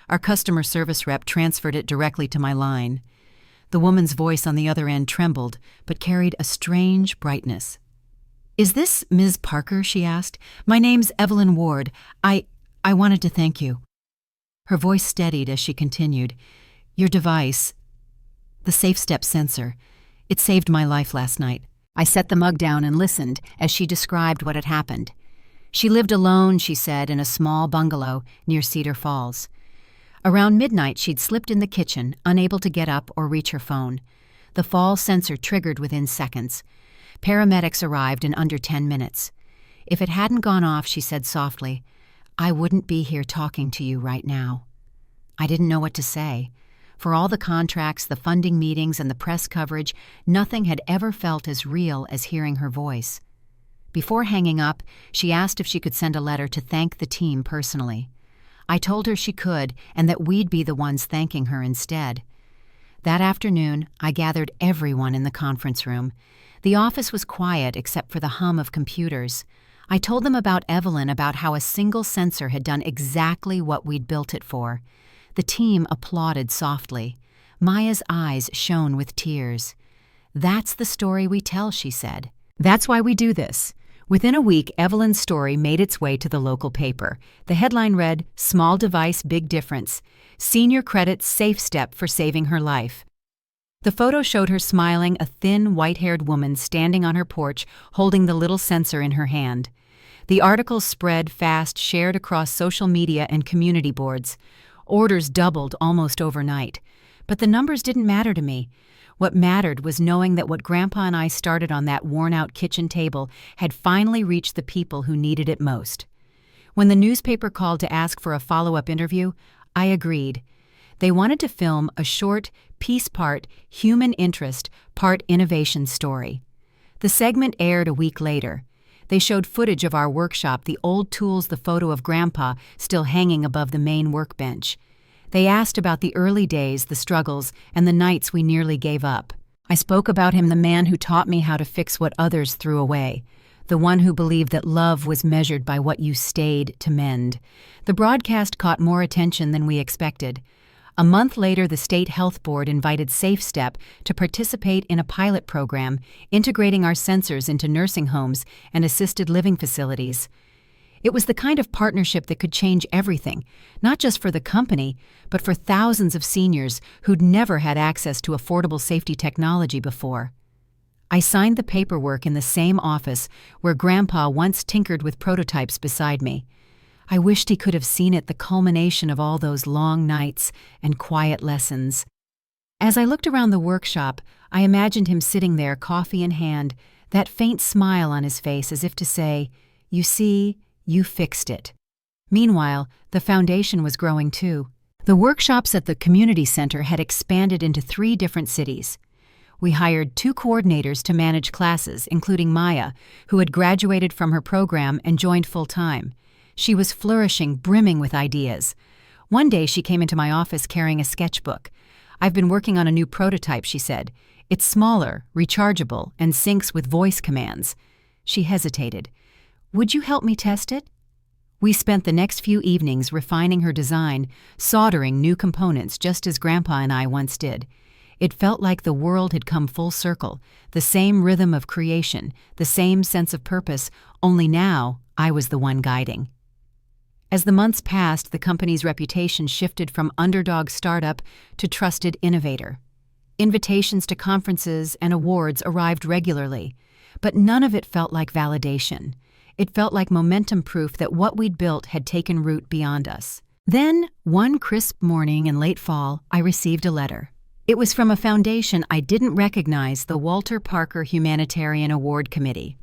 Our customer service rep transferred it directly to my line. The woman's voice on the other end trembled, but carried a strange brightness. "Is this Ms. Parker?" she asked. "My name's Evelyn Ward. I wanted to thank you." Her voice steadied as she continued. "Your device, the Safe Step sensor, it saved my life last night." I set the mug down and listened as she described what had happened. She lived alone, she said, in a small bungalow near Cedar Falls. Around midnight, she'd slipped in the kitchen, unable to get up or reach her phone. The fall sensor triggered within seconds. Paramedics arrived in under 10 minutes. "If it hadn't gone off," she said softly, "I wouldn't be here talking to you right now." I didn't know what to say. For all the contracts, the funding meetings, and the press coverage, nothing had ever felt as real as hearing her voice. Before hanging up, she asked if she could send a letter to thank the team personally. I told her she could, and that we'd be the ones thanking her instead. That afternoon, I gathered everyone in the conference room. The office was quiet except for the hum of computers. I told them about Evelyn, about how a single sensor had done exactly what we'd built it for. The team applauded softly. Maya's eyes shone with tears. "That's the story we tell," she said. "That's why we do this." Within a week, Evelyn's story made its way to the local paper. The headline read, "Small Device, Big Difference. Senior credits Safe Step for saving her life." The photo showed her smiling, a thin, white-haired woman standing on her porch, holding the little sensor in her hand. The article spread fast, shared across social media and community boards. Orders doubled almost overnight. But the numbers didn't matter to me. What mattered was knowing that what Grandpa and I started on that worn-out kitchen table had finally reached the people who needed it most. When the newspaper called to ask for a follow-up interview, I agreed. They wanted to film a short, piece-part, human interest, part innovation story. The segment aired a week later. They showed footage of our workshop, the old tools, the photo of Grandpa still hanging above the main workbench. They asked about the early days, the struggles, and the nights we nearly gave up. I spoke about him, the man who taught me how to fix what others threw away, the one who believed that love was measured by what you stayed to mend. The broadcast caught more attention than we expected. A month later, the State Health Board invited SafeStep to participate in a pilot program integrating our sensors into nursing homes and assisted living facilities. It was the kind of partnership that could change everything, not just for the company, but for thousands of seniors who'd never had access to affordable safety technology before. I signed the paperwork in the same office where Grandpa once tinkered with prototypes beside me. I wished he could have seen it, the culmination of all those long nights and quiet lessons. As I looked around the workshop, I imagined him sitting there, coffee in hand, that faint smile on his face as if to say, "You see, you fixed it." Meanwhile, the foundation was growing too. The workshops at the community center had expanded into 3 different cities. We hired 2 coordinators to manage classes, including Maya, who had graduated from her program and joined full-time. She was flourishing, brimming with ideas. One day she came into my office carrying a sketchbook. "I've been working on a new prototype," she said. "It's smaller, rechargeable, and syncs with voice commands." She hesitated. "Would you help me test it?" We spent the next few evenings refining her design, soldering new components just as Grandpa and I once did. It felt like the world had come full circle, the same rhythm of creation, the same sense of purpose, only now I was the one guiding. As the months passed, the company's reputation shifted from underdog startup to trusted innovator. Invitations to conferences and awards arrived regularly, but none of it felt like validation. It felt like momentum proof that what we'd built had taken root beyond us. Then, one crisp morning in late fall, I received a letter. It was from a foundation I didn't recognize, the Walter Parker Humanitarian Award Committee.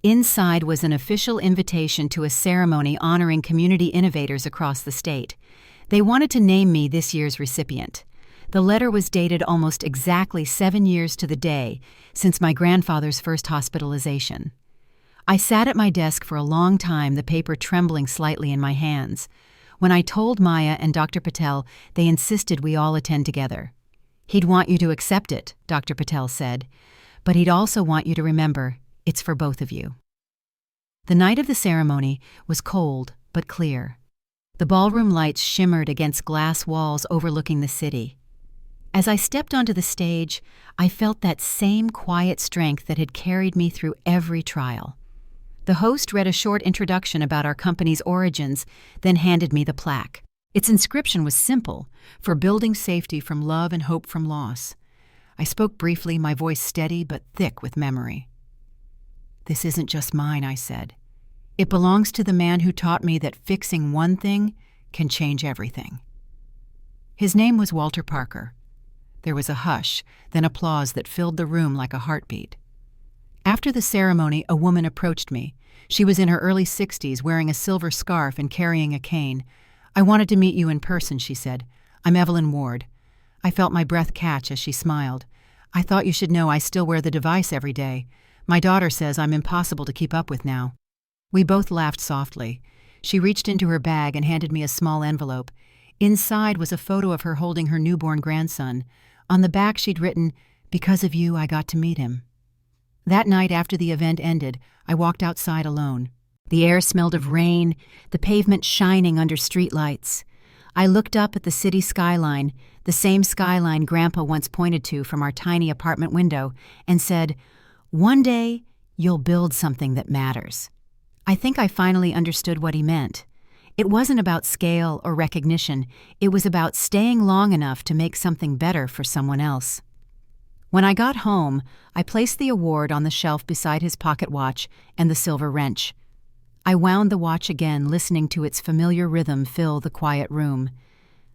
Inside was an official invitation to a ceremony honoring community innovators across the state. They wanted to name me this year's recipient. The letter was dated almost exactly 7 years to the day since my grandfather's first hospitalization. I sat at my desk for a long time, the paper trembling slightly in my hands. When I told Maya and Dr. Patel, they insisted we all attend together. "He'd want you to accept it," Dr. Patel said, "but he'd also want you to remember it's for both of you." The night of the ceremony was cold but clear. The ballroom lights shimmered against glass walls overlooking the city. As I stepped onto the stage, I felt that same quiet strength that had carried me through every trial. The host read a short introduction about our company's origins, then handed me the plaque. Its inscription was simple: "For building safety from love and hope from loss." I spoke briefly, my voice steady but thick with memory. "This isn't just mine," I said. "It belongs to the man who taught me that fixing one thing can change everything." His name was Walter Parker. There was a hush, then applause that filled the room like a heartbeat. After the ceremony, a woman approached me. She was in her early 60s, wearing a silver scarf and carrying a cane. "I wanted to meet you in person," she said. "I'm Evelyn Ward." I felt my breath catch as she smiled. "I thought you should know I still wear the device every day. My daughter says I'm impossible to keep up with now." We both laughed softly. She reached into her bag and handed me a small envelope. Inside was a photo of her holding her newborn grandson. On the back she'd written, "Because of you, I got to meet him." That night after the event ended, I walked outside alone. The air smelled of rain, the pavement shining under streetlights. I looked up at the city skyline, the same skyline Grandpa once pointed to from our tiny apartment window, and said, "One day, you'll build something that matters." I think I finally understood what he meant. It wasn't about scale or recognition. It was about staying long enough to make something better for someone else. When I got home, I placed the award on the shelf beside his pocket watch and the silver wrench. I wound the watch again, listening to its familiar rhythm fill the quiet room.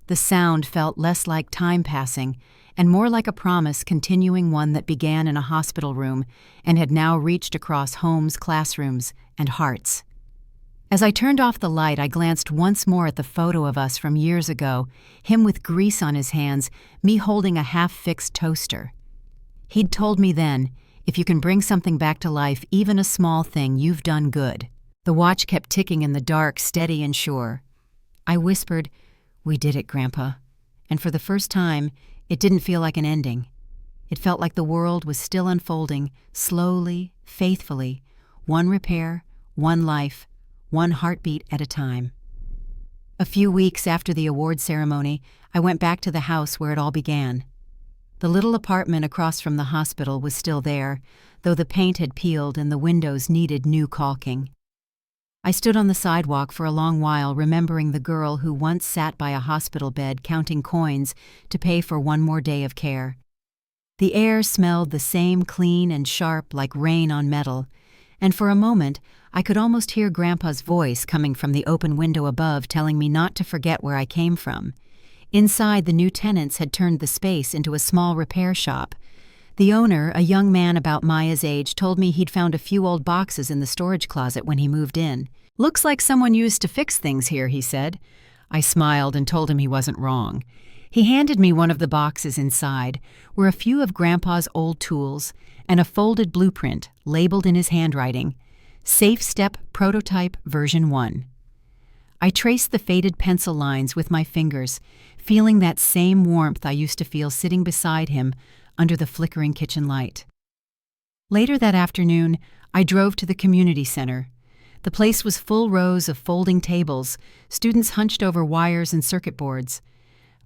The sound felt less like time passing and more like a promise continuing, one that began in a hospital room and had now reached across homes, classrooms, and hearts. As I turned off the light, I glanced once more at the photo of us from years ago, him with grease on his hands, me holding a half-fixed toaster. He'd told me then, if you can bring something back to life, even a small thing, you've done good. The watch kept ticking in the dark, steady and sure. I whispered, "We did it, Grandpa." And for the first time, it didn't feel like an ending. It felt like the world was still unfolding, slowly, faithfully, one repair, one life, one heartbeat at a time. A few weeks after the award ceremony, I went back to the house where it all began. The little apartment across from the hospital was still there, though the paint had peeled and the windows needed new caulking. I stood on the sidewalk for a long while, remembering the girl who once sat by a hospital bed counting coins to pay for one more day of care. The air smelled the same, clean and sharp, like rain on metal, and for a moment I could almost hear Grandpa's voice coming from the open window above, telling me not to forget where I came from. Inside, the new tenants had turned the space into a small repair shop. The owner, a young man about Maya's age, told me he'd found a few old boxes in the storage closet when he moved in. "Looks like someone used to fix things here," he said. I smiled and told him he wasn't wrong. He handed me one of the boxes. Inside were a few of Grandpa's old tools and a folded blueprint labeled in his handwriting, "Safe Step Prototype Version 1." I traced the faded pencil lines with my fingers, feeling that same warmth I used to feel sitting beside him under the flickering kitchen light. Later that afternoon, I drove to the community center. The place was full rows of folding tables, students hunched over wires and circuit boards.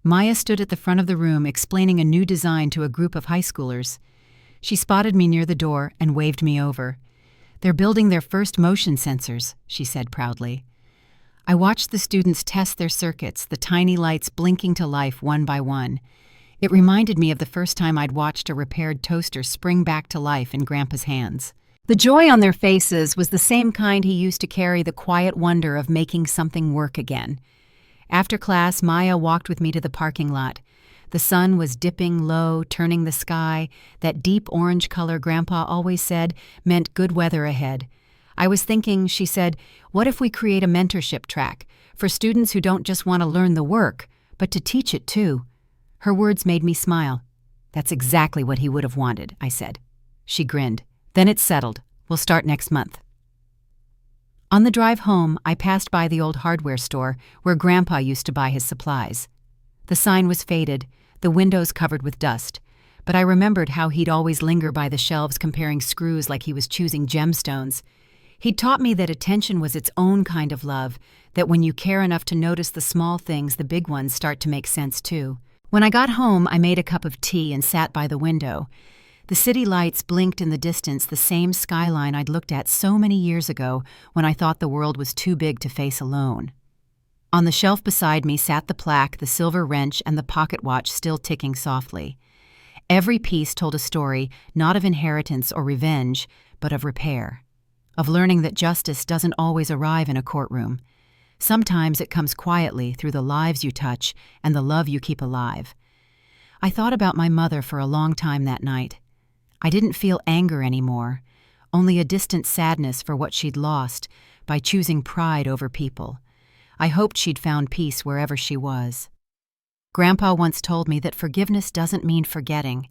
Maya stood at the front of the room explaining a new design to a group of high schoolers. She spotted me near the door and waved me over. "They're building their first motion sensors," she said proudly. I watched the students test their circuits, the tiny lights blinking to life one by one. It reminded me of the first time I'd watched a repaired toaster spring back to life in Grandpa's hands. The joy on their faces was the same kind he used to carry, the quiet wonder of making something work again. After class, Maya walked with me to the parking lot. The sun was dipping low, turning the sky. That deep orange color Grandpa always said meant good weather ahead. I was thinking, she said, what if we create a mentorship track for students who don't just want to learn the work, but to teach it too? Her words made me smile. "That's exactly what he would have wanted," I said. She grinned. "Then it's settled. We'll start next month." On the drive home, I passed by the old hardware store where Grandpa used to buy his supplies. The sign was faded, the windows covered with dust, but I remembered how he'd always linger by the shelves comparing screws like he was choosing gemstones. He'd taught me that attention was its own kind of love, that when you care enough to notice the small things, the big ones start to make sense too. When I got home, I made a cup of tea and sat by the window. The city lights blinked in the distance, the same skyline I'd looked at so many years ago when I thought the world was too big to face alone. On the shelf beside me sat the plaque, the silver wrench, and the pocket watch still ticking softly. Every piece told a story, not of inheritance or revenge, but of repair, of learning that justice doesn't always arrive in a courtroom. Sometimes it comes quietly through the lives you touch and the love you keep alive. I thought about my mother for a long time that night. I didn't feel anger anymore, only a distant sadness for what she'd lost by choosing pride over people. I hoped she'd found peace wherever she was. Grandpa once told me that forgiveness doesn't mean forgetting.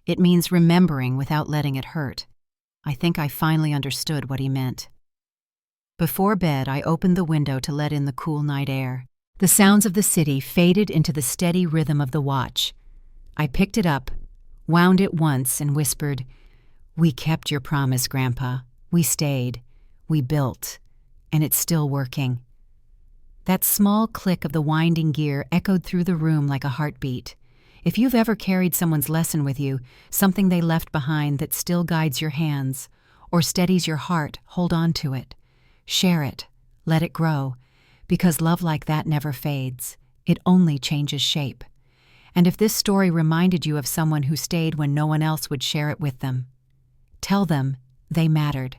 It means remembering without letting it hurt. I think I finally understood what he meant. Before bed, I opened the window to let in the cool night air. The sounds of the city faded into the steady rhythm of the watch. I picked it up, wound it once, and whispered, "We kept your promise, Grandpa. We stayed. We built. And it's still working." That small click of the winding gear echoed through the room like a heartbeat. If you've ever carried someone's lesson with you, something they left behind that still guides your hands or steadies your heart, hold on to it. Share it. Let it grow. Because love like that never fades. It only changes shape. And if this story reminded you of someone who stayed when no one else would share it with them, tell them they mattered.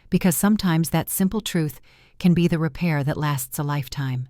Because sometimes that simple truth can be the repair that lasts a lifetime.